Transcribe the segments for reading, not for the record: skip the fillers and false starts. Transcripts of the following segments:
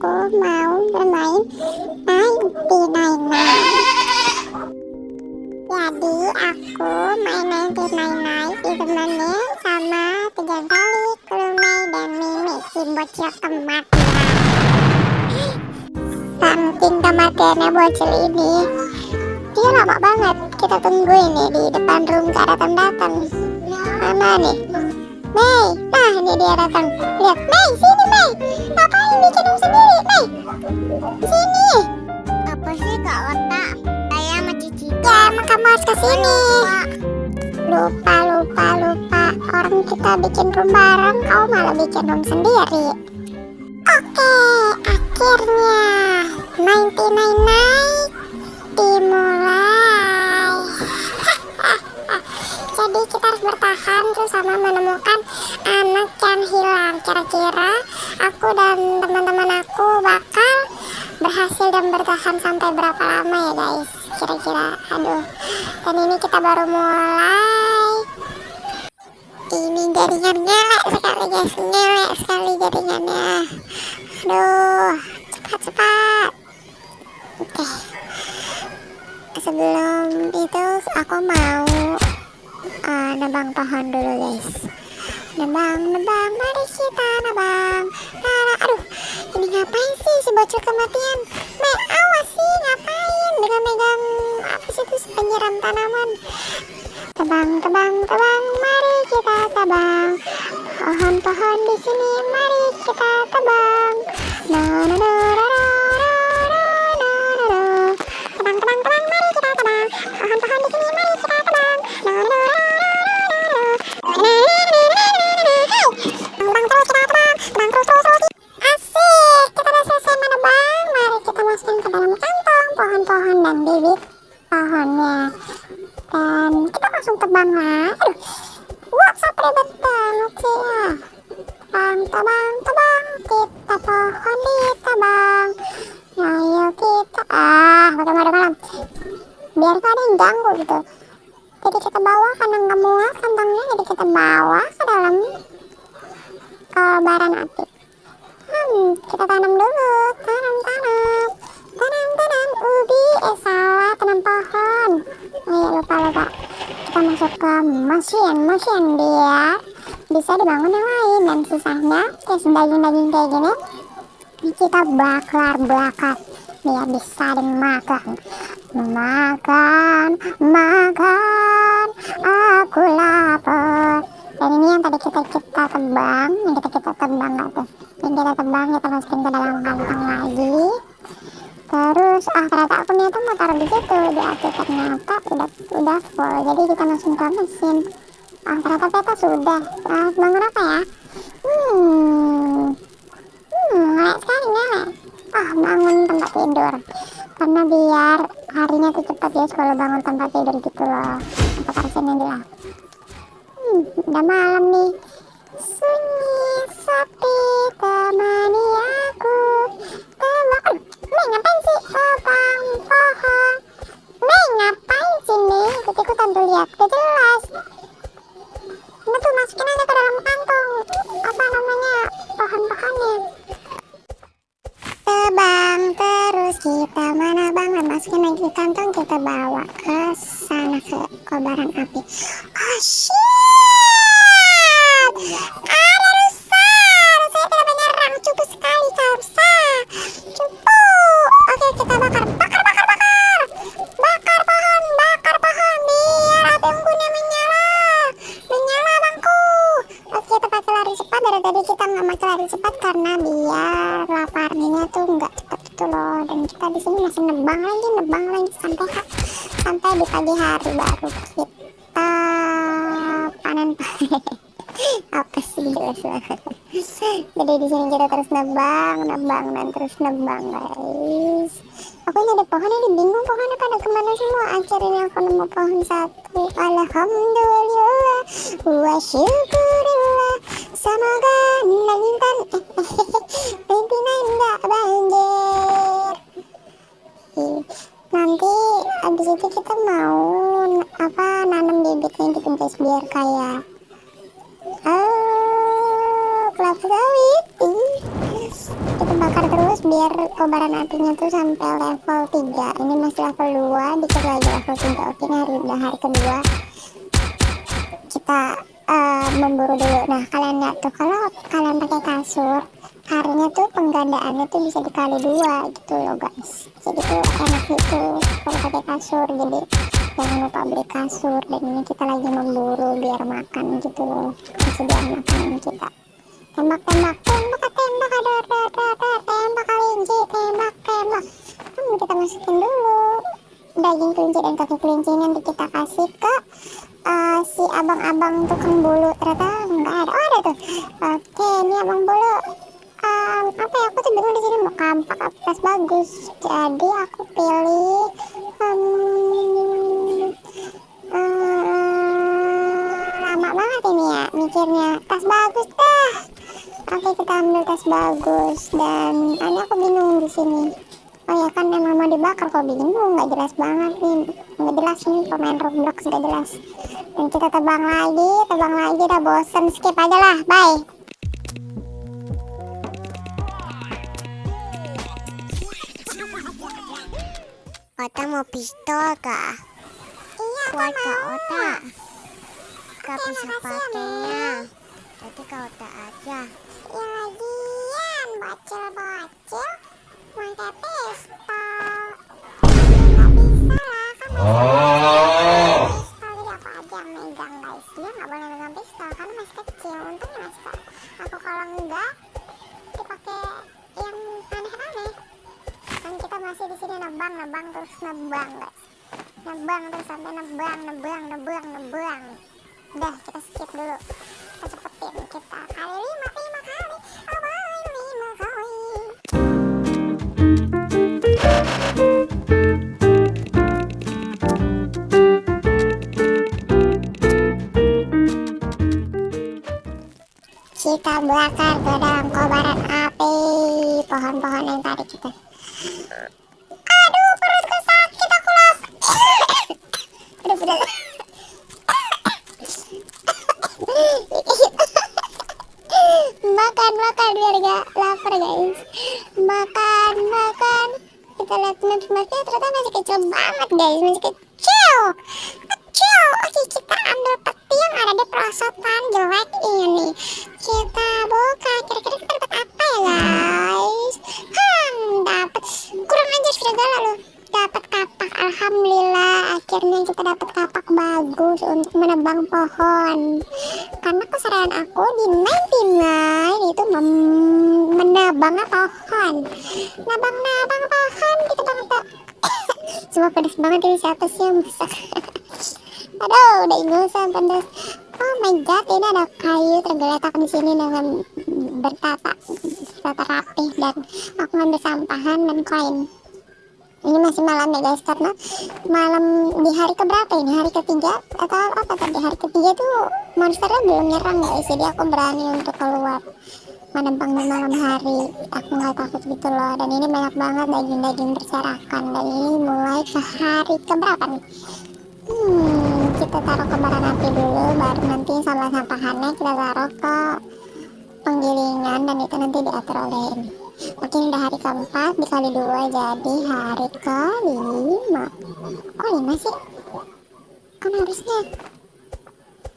aku mau bermain 99. Jadi aku main 99 ditemani sama 3 kali Kurumai dan Mimi, si bocil kematian. Saking kematiannya bocil ini, dia lama banget kita tunggu ini di depan room gak datang-datang. Mana nih? Mei, nah ini dia datang. Lihat, Mei, sini Mei. Ngapain bikin room sendiri, Mei? Sini. Apa sih Kak Ota? Saya sama Cici. Ya, emang kamu harus kesini. Lupa. Orang kita bikin room bareng, kau malah bikin room sendiri. Oke, akhirnya 99 night dimulai. Jadi kita harus bertahan terus sama menemukan anak yang hilang. Kira-kira aku dan teman-teman aku bakal berhasil dan bertahan sampai berapa lama ya guys? Kira-kira, aduh. Dan ini kita baru mulai. Ini jaringan nyelek sekali guys, nyelek sekali jaringannya. Aduh, cepat. Oke. Sebelum itu aku mau nebang pohon dulu guys. Nebang, mari kita nebang. Aduh, ini ngapain sih si bocil kematian? Mei, awas sih, ngapain dengan megang apa sih itu penyiram tanaman? Tebang, mari kita tebang. Pohon-pohon di sini, mari kita tebang. Tebang, mari kita tebang. Pohon-pohon di sini, mari kita tebang. Asik, kita udah selesai menebang. Mari kita masukin ke dalam kantong pohon-pohon dan bibit pohonnya. Dan kita langsung tebang lah. WhatsApp ribet banget sih ya. Tebang, kita pohon ditebang. Ayo kita, malam. Biar gak ada yang ganggu gitu. Jadi kita bawa karena nggak muat kantongnya, jadi kita bawa ke dalam kobaran api. Kita tanam dulu, tanam ubi, salah, tanam pohon. Lupa. Kita masuk ke mesin biar bisa dibangun yang lain, dan sisanya kayak daging kayak gini kita bakar biar bisa dimakan. Makan, aku lapar. Dan ini yang tadi kita tebang, yang kita tebang kita masukin ke dalam kantong lagi. Terus ternyata aku niatnya mau taruh di situ, di api, ternyata udah full. Jadi kita langsung ke mesin. Ternyata kita sudah. Bangun apa ya? Ngelek sekali ngelek. Bangun tempat tidur. Karena biar harinya tuh cepat ya kalau bangun tempat tidur gitu loh. Apa taruh sini dulu lah. Udah malam nih. Sunyi sepi temani aku. Mei ngapain sih tebang pohon? Mei ngapain sini? Ikut-ikutan tuh lihat, udah jelas. Nah tuh masukin aja ke dalam kantong pohon-pohonnya. Tebang terus kita menebang dan masukin lagi ke kantong, kita bawa ke sana ke kobaran api. Oh shit! Ada rusa! Rusanya tidak menyerang, cukup sekali kau rusa. Cukup. Oke, kita bakar pohon biar api unggunnya menyala bangku. Oke, kita pakai lari cepat. Dari tadi kita nggak pakai lari cepat karena biar laparnya tuh nggak cepat gitu loh. Dan kita di sini masih nebang lagi sampai di pagi hari baru kita panen. Apa sih jelas banget. Jadi di sini kita terus nebang guys. Aku ini ada pohon ini, bingung pohonnya pada kemana semua. Akhirnya aku nemu pohon satu. Alhamdulillah wa syukurillah. Semoga intan pimpinan enggak banjir. Nanti abis itu kita mau nanam bibitnya gitu guys, biar kayak kelapa sawit. Kita bakar terus. terus biar kobaran apinya tuh sampai level 3. Ini masih level 2, dikit lagi level 3. Oke, ini udah hari kedua. Kita memburu dulu. Nah, kalian lihat tuh, kalau kalian pakai kasur, harinya tuh penggandaannya tuh bisa dikali 2 gitu loh guys. Jadi tuh enak gitu kalau pakai kasur. Jadi jangan lupa beli kasur. Dan ini kita lagi memburu biar makan gitu loh, kesediaan makanan kita. Tembak, tembak, tembak, tembak, ada tembak kelinci, tembak, tembak. Kita masukin dulu daging kelinci dan kaki kelinci, nanti kita kasih ke si abang-abang tukang bulu. Ternyata nggak ada. Oh, ada tuh. Oke, ini abang bulu. Apa ya, aku tuh bingung di sini mau kampak apa tas bagus. Jadi aku pilih lama banget ini ya mikirnya. Tas bagus dah. Oke, kita ambil tas bagus. Dan ini aku bingung di sini. Oh ya kan, emang mau dibakar kok bingung, nggak jelas banget nih, nggak jelas nih pemain Roblox, nggak jelas. Dan kita terbang lagi, udah bosen, skip aja lah, bye. Ota mau pistol kah? Iya, Buat aku Kak mau. Ota. Gak Oke, bisa makasih ya, pakainya. Jadi Kak Ota aja. Ya lagian, bocil-bocil pakai pistol. Nggak bisa lah, kan pistol, jadi aku aja yang megang guys. Dia nggak boleh megang pistol karena masih kecil. Untungnya masih kecil. Aku kalau enggak dipakai yang aneh-aneh. Dan kita masih di sini nebang terus nebang guys. Nebang terus sampai nebang. Udah, kita skip dulu. Kita cepetin, kita kali 5 kali. Abai 5 kali. Kita bakar ke dalam kobaran api pohon-pohon yang tadi kita. Aduh, perutku sakit, aku lapar. Aduh, udah. Makan biar gak lapar guys. Makan. Kita lihat mapnya ternyata masih kecil banget guys, masih kecil. Oke, kita ambil peti yang ada di perosotan jelek ini. Kita buka, kira-kira kita dapat apa ya guys? Dapat kurang ajar serigala loh. Dapat kapak, alhamdulillah. Akhirnya kita dapat kapak bagus untuk menebang pohon. Karena keseharian aku di 99 itu menebang pohon. Nabang pohon gitu banget. Cuma pedas banget ini, siapa sih yang masak? Aduh, udah ingusan pedas. Oh my god, ini ada kayu tergeletak di sini dengan bertata rapi, dan aku ngambil sampahan dan koin. Ini masih malam ya guys, karena malam di hari keberapa ini? Hari ketiga atau apa tadi? Hari ketiga tuh monsternya belum nyerang guys, jadi aku berani untuk keluar menebang di malam hari. Aku nggak takut gitu loh. Dan ini banyak banget daging-daging berserakan. Dan ini mulai ke hari keberapa nih? Kita taruh ke kobaran api dulu, baru nanti sampah-sampahannya kita taruh ke penggilingan, dan itu nanti diatur oleh ini. Mungkin udah hari keempat dikali 2 jadi hari ke-5. Oh 5 sih, kan harusnya.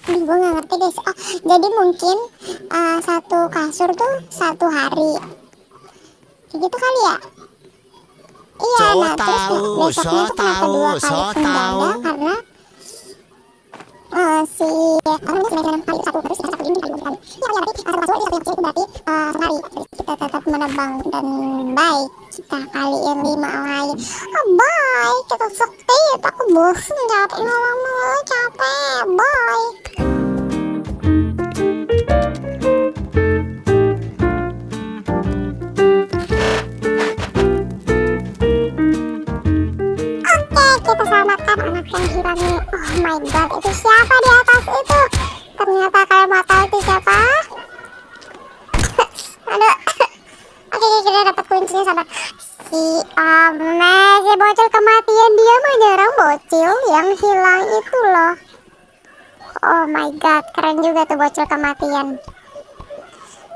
Gue gak ngerti guys. Oh, jadi mungkin satu kasur tuh 1 hari gitu kali ya. Iya, nah terus besoknya tuh kenapa 2 kali pengganda, karena si orang itu kali 1 terus kita 1 ini kali 2 kali. Iya, berarti satu kasur ini 1 yang kecil itu berarti 1 hari. Kita tetap menebang dan baik. Kita kaliin 5 lagi. Bye, kita skip. Aku bosan capek ngomong, capek. Bye. Kita selamatkan anak yang hilang ini. Oh my god, itu siapa di atas itu? Ternyata kalian mau tahu itu siapa? Aduh. Oke, kita dapat kuncinya, sahabat. Si si bocil kematian, dia menyerang bocil yang hilang itu loh. Oh my god, keren juga tuh bocil kematian.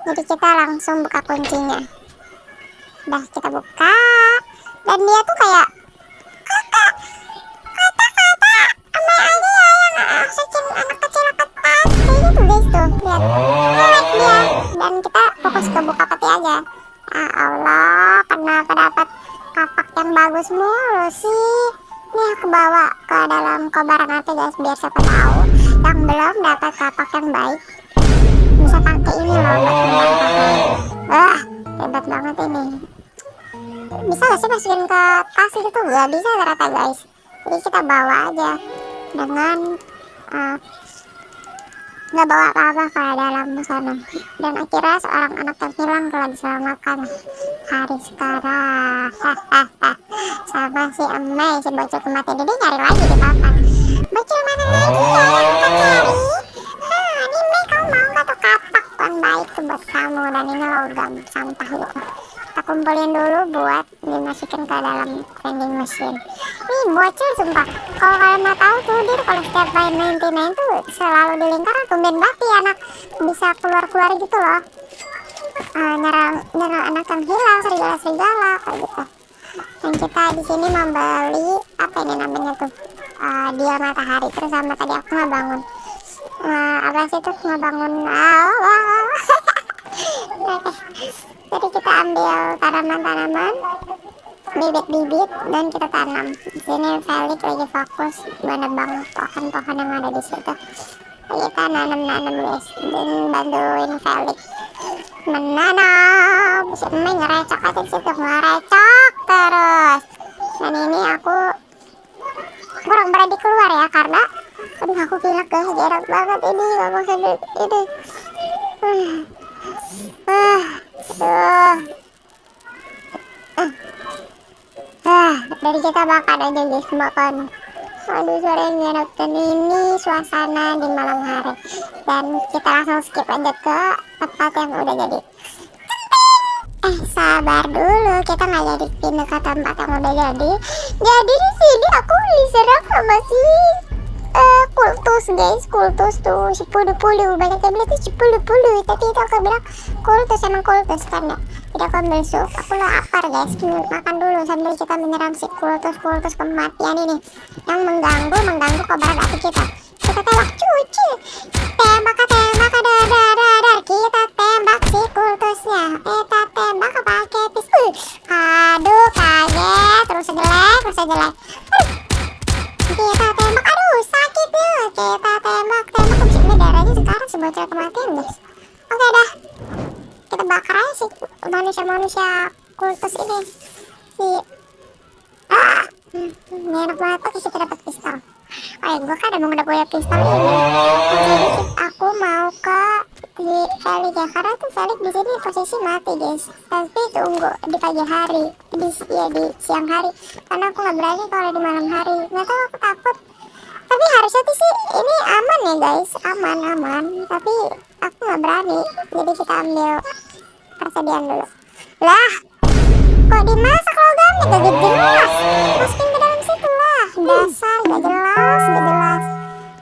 Jadi kita langsung buka kuncinya. Udah kita buka, dan dia tuh kayak kata amai aja ya yang masukin anak kecil ke tas kayak gitu guys, tuh lihat like dia. Dan kita fokus ke buka peti aja. Ah Allah, kenapa dapat kapak yang bagus mulu sih. Nih aku bawa ke dalam kobaran api guys, biar siapa tahu yang belum dapat kapak yang baik bisa pakai ini loh buat menang kakak. Wah hebat banget ini. Bisa gak sih masukin ke tas gitu? Gak bisa ternyata guys. Jadi kita bawa aja dengan nggak bawa apa-apa ke dalam sana. Dan akhirnya seorang anak yang hilang telah diselamatkan hari sekarang. Sama si Emai, si bocil kematian. Jadi nyari lagi di papan. Bocil mana lagi ya yang kita cari? Ini Mei, kamu mau gak tuh kapak yang baik tuh buat kamu. Dan ini logam sampah gitu, kita kumpulin dulu buat dimasukin ke dalam vending machine. Nih bocil sumpah, kalau kalian mau tahu tuh dia kalau setiap main 99 tuh selalu di lingkaran. Tumben banget ya anak bisa keluar-keluar gitu loh, nyerang anak yang hilang, serigala kayak gitu. Dan kita di sini membeli apa ini namanya tuh, dia matahari. Terus sama tadi aku nggak bangun, apa sih tuh nggak bangun. Jadi kita ambil tanaman-tanaman, bibit-bibit, dan kita tanam. Di sini Felix lagi fokus menebang pohon-pohon yang ada di situ. Kita nanam guys, dan bantuin Felix menanam. Si Emai ngerecok aja di situ, ngerecok terus. Dan ini aku kurang berani keluar ya, karena aduh aku pilek guys, jarang banget ini ngomong sambil ini. Dari kita makan aja guys, makan. Aduh suara yang enak. Dan ini suasana di malam hari. Dan kita langsung skip aja ke tempat yang udah jadi. Sabar dulu, kita nggak jadi pindah ke tempat yang udah jadi. Jadi di sini aku diserang sama si kultus guys, kultus tuh si pulu-pulu. Banyak yang bilang tuh si pulu-pulu, tapi itu aku bilang kultus, emang kultus kan ya. Jadi aku ambil sup, aku lapar guys, makan dulu sambil kita menyerang si kultus kematian ini yang mengganggu kobaran api kita. Kita tembak cuci, tembak dar, kita tembak si kultusnya, kita tembak pakai pistol. Aduh kaget, terus jelek. Kita tembak, aduh sakit tuh. Kita tembak ini darahnya sekarang si bocil kematian guys. Oke dah, kita bakar aja si manusia kultus ini. Si ini enak banget. Oke kita dapat pistol. Gue kan emang udah punya pistol ini. Jadi aku mau ke si Felix ya, karena tuh Felix di sini posisi mati guys. Tapi tunggu di pagi hari, di siang hari, karena aku nggak berani kalau di malam hari. Nggak tahu, aku takut. Tapi harusnya tuh sih ini aman ya guys, aman. Tapi aku nggak berani. Jadi kita ambil persediaan dulu. Lah, kok dimasak logamnya gak jelas? Masukin ke dalam situ lah. Dasar gak jelas.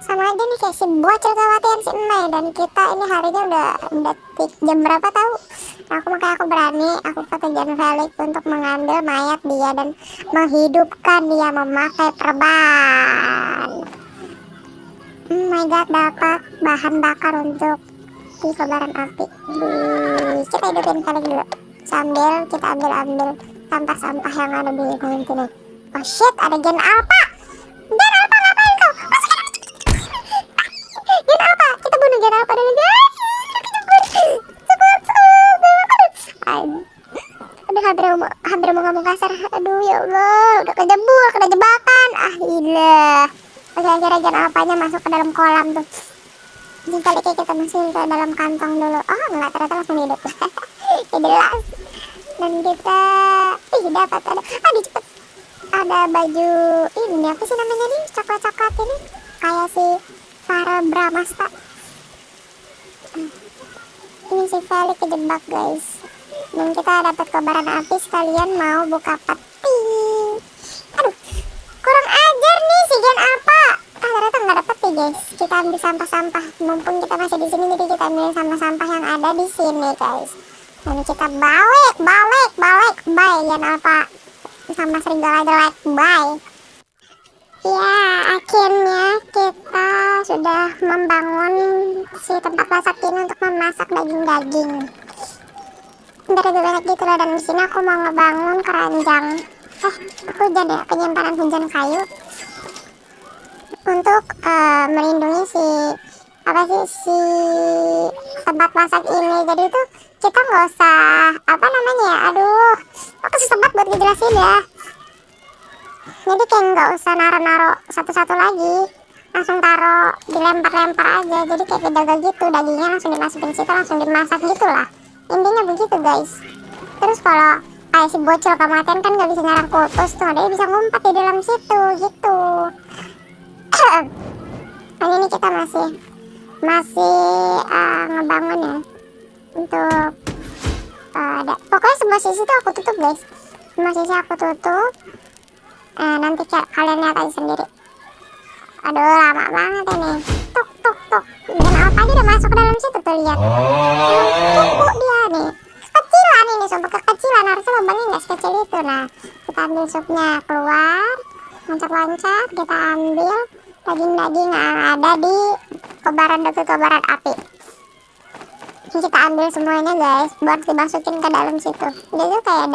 Sama aja nih kayak si bocil kematian si Emai. Dan kita ini harinya udah jam berapa tahu? Nah, makanya aku berani, aku ketujuan Felix untuk mengambil mayat dia dan menghidupkan dia memakai perban. Oh my god, dapat bahan bakar untuk di kobaran api. Kita hidupin Felix dulu sambil kita ambil sampah-sampah yang ada di sini. Oh shit, ada Gen Alpha ngapain kau? Gen Alpha, kita bunuh Gen Alpha dulu guys. Aduh hampir mau ngomong kasar. Aduh ya Allah, udah kena jebakan. Ilah. Oke, akhirnya Gen Alphanya masuk ke dalam kolam tuh. Jadi kali kita masukin ke dalam kantong dulu. Oh enggak, ternyata langsung hidup. Jelas. Dan kita dapat cepet ada baju ini, apa sih namanya nih, coklat ini kayak si Farah Bramasta. Ini si Felix kejebak guys. Dan kita dapat kobaran api sekalian mau buka peti. Aduh kurang ajar nih si Gen Alpha. Ternyata nggak dapet nih guys. Kita ambil sampah-sampah, mumpung kita masih di sini, jadi kita ambil sampah-sampah yang ada di sini guys. Dan kita balik bagian alpha sama serigala jelek. Bye. Ya, akhirnya kita sudah membangun si tempat masak ini untuk memasak daging-daging. Dari banyak gitu loh, dan di sini aku mau ngebangun keranjang. Aku jadi penyimpanan hujan kayu untuk melindungi si tempat masak ini. Jadi tuh kita nggak usah aduh, aku susah banget buat ngejelasin ya. Jadi kayak nggak usah naro satu-satu lagi, langsung taruh dilempar-lempar aja. Jadi kayak kejaga gitu, dagingnya langsung dimasukin situ, langsung dimasak gitu lah. Intinya begitu guys. Terus kalau kayak si bocil kematian kan nggak bisa nyerang kultus tuh, dia bisa ngumpet di dalam situ gitu. Ini kita masih ngebangun ya untuk pokoknya semua sisi tuh aku tutup guys, semua sisi aku tutup. Nanti kalian lihat aja sendiri. Aduh, lama banget ini. Tuk tuk tuk, dan apa aja udah masuk ke dalam situ tuh, lihat. Kuku dia nih kecilan, ini sumpah kekecilan, harusnya lubangnya nggak sekecil itu. Nah, kita ambil supnya keluar, loncat-loncat, kita ambil daging-daging yang ada di kobaran api. Ini kita ambil semuanya guys, buat dimasukin ke dalam situ. Dia tuh kayak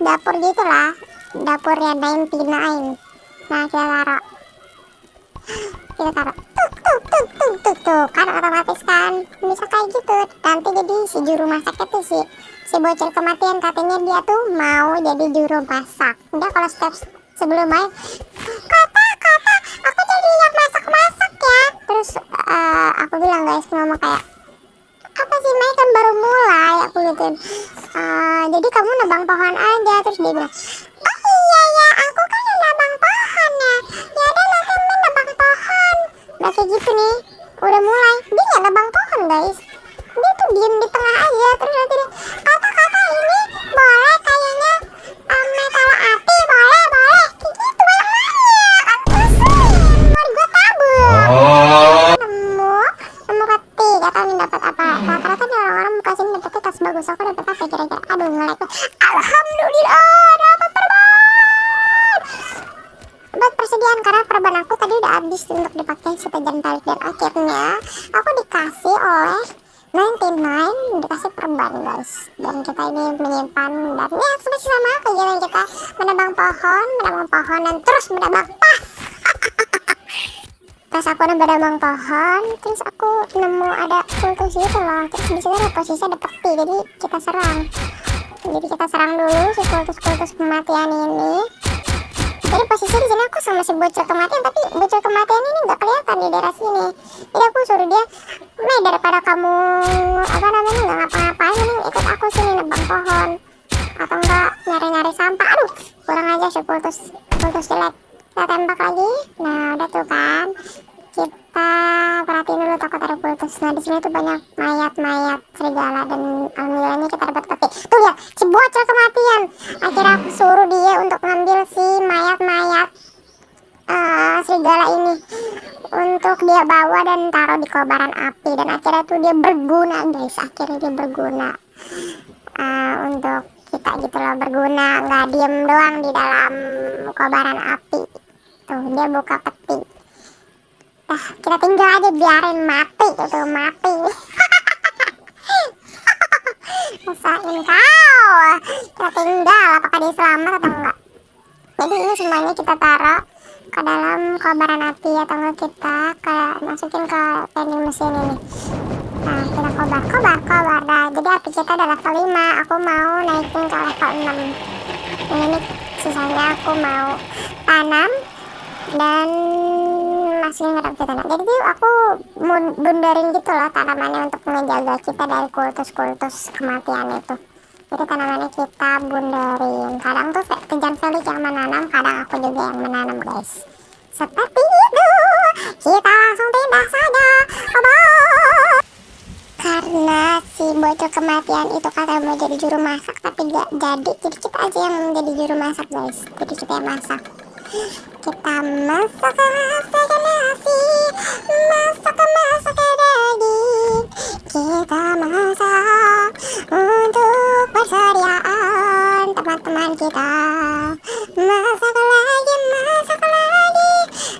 dapur gitulah, dapurnya 99. Nah, kita taruh tuh kan otomatis kan bisa kayak gitu. Nanti jadi si juru masaknya tuh si bocil kematian, katanya dia tuh mau jadi juru masak. Dia kalau step sebelum main, kata aku jadi yang masak ya. Terus aku bilang guys, ngomong kayak, apa sih Mei, kan baru mulai, aku gituin. Jadi kamu nebang pohon aja. Terus dia bilang, oh iya ya, aku kan nebang pohon ya. Ya udah, nanti Mei nebang pohon. Udah kayak gitu nih, udah mulai. Dia nggak nebang pohon guys, dia tuh diem di tengah aja. Terus nanti dia, kata ini boleh kayaknya metal api, boleh kayak gitu. Aku pusing, mau gue tabur. nemu peti, gak tau nih dapat apa. Rata-rata nih orang-orang muka sini dapetnya tas bagus. Aku dapet apa kira-kira? Aduh, ngelek. Alhamdulillah dapat perban. Buat persediaan, karena perban aku tadi udah habis untuk dipakai setejan balik. Dan akhirnya aku dikasih oleh 99, dikasih perban guys. Dan kita ini menyimpan, dan ya masih sama kegiatan kita menebang pohon dan terus menebang Pas aku menebang pohon, terus aku nemu ada kultus gitu loh. Terus di situ ada posisi ada peti, jadi kita serang. Jadi kita serang dulu si kultus kematian ini. Jadi posisi di sini aku sama si bocil kematian, tapi bocil kematian ini nggak kelihatan di daerah sini. Jadi aku suruh dia, Mei, daripada kamu nggak ngapa-ngapain, ini ikut aku sini nebang pohon, atau enggak nyari-nyari sampah. Aduh, kurang aja si kultus jelek. Kita tembak lagi. Nah, udah tuh kan. Kita perhatiin dulu takut ada kultus. Nah, di sini tuh banyak mayat serigala, dan alhamdulillahnya kita dapat peti. Tuh lihat, si bocil kematian. Akhirnya aku suruh dia untuk ngambil si mayat serigala ini untuk dia bawa dan taruh di kobaran api. Dan akhirnya tuh dia berguna guys. Akhirnya dia berguna untuk kita gitu loh, berguna, nggak diem doang di dalam kobaran api. Tuh dia buka peti. Kita tinggal aja, biarin mati gitu, mati. Rasain kau. Kita tinggal, apakah dia selamat atau enggak. Jadi ini semuanya kita taruh ke dalam kobaran api, atau enggak kita masukin ke vending mesin ini. Nah, kita kobar. Nah, jadi api kita ada level 5. Aku mau naikin ke level 6. Ini sisanya aku mau tanam dan masukin ke dalam tanah. Jadi aku bundarin gitu loh tanamannya untuk menjaga kita dari kultus kematian itu. Jadi tanamannya kita bundarin. Kadang tuh Kejam Felix yang menanam, kadang aku juga yang menanam guys. Seperti itu. Kita langsung pindah saja. Karena si bocil kematian itu kata mau jadi juru masak, tapi gak jadi. Jadi kita aja yang menjadi juru masak guys. Jadi kita yang masak. Kita masak nasi, masak daging. Kita masak untuk persediaan teman kita. Masak lagi,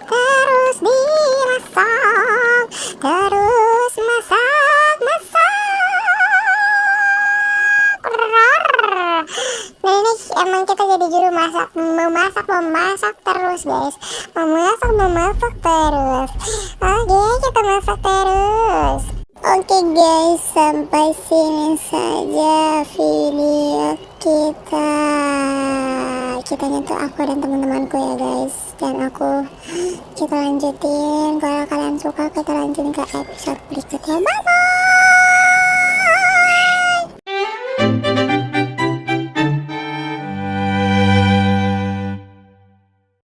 terus dimasak, terus masak, Nah ini emang kita jadi juru masak, memasak terus guys, memasak terus. Oke, kita masak terus. Oke guys, sampai sini saja video kita. Kita nyentuh aku dan teman-temanku ya guys, dan kita lanjutin. Kalau kalian suka, kita lanjutin ke episode berikutnya. Bye bye.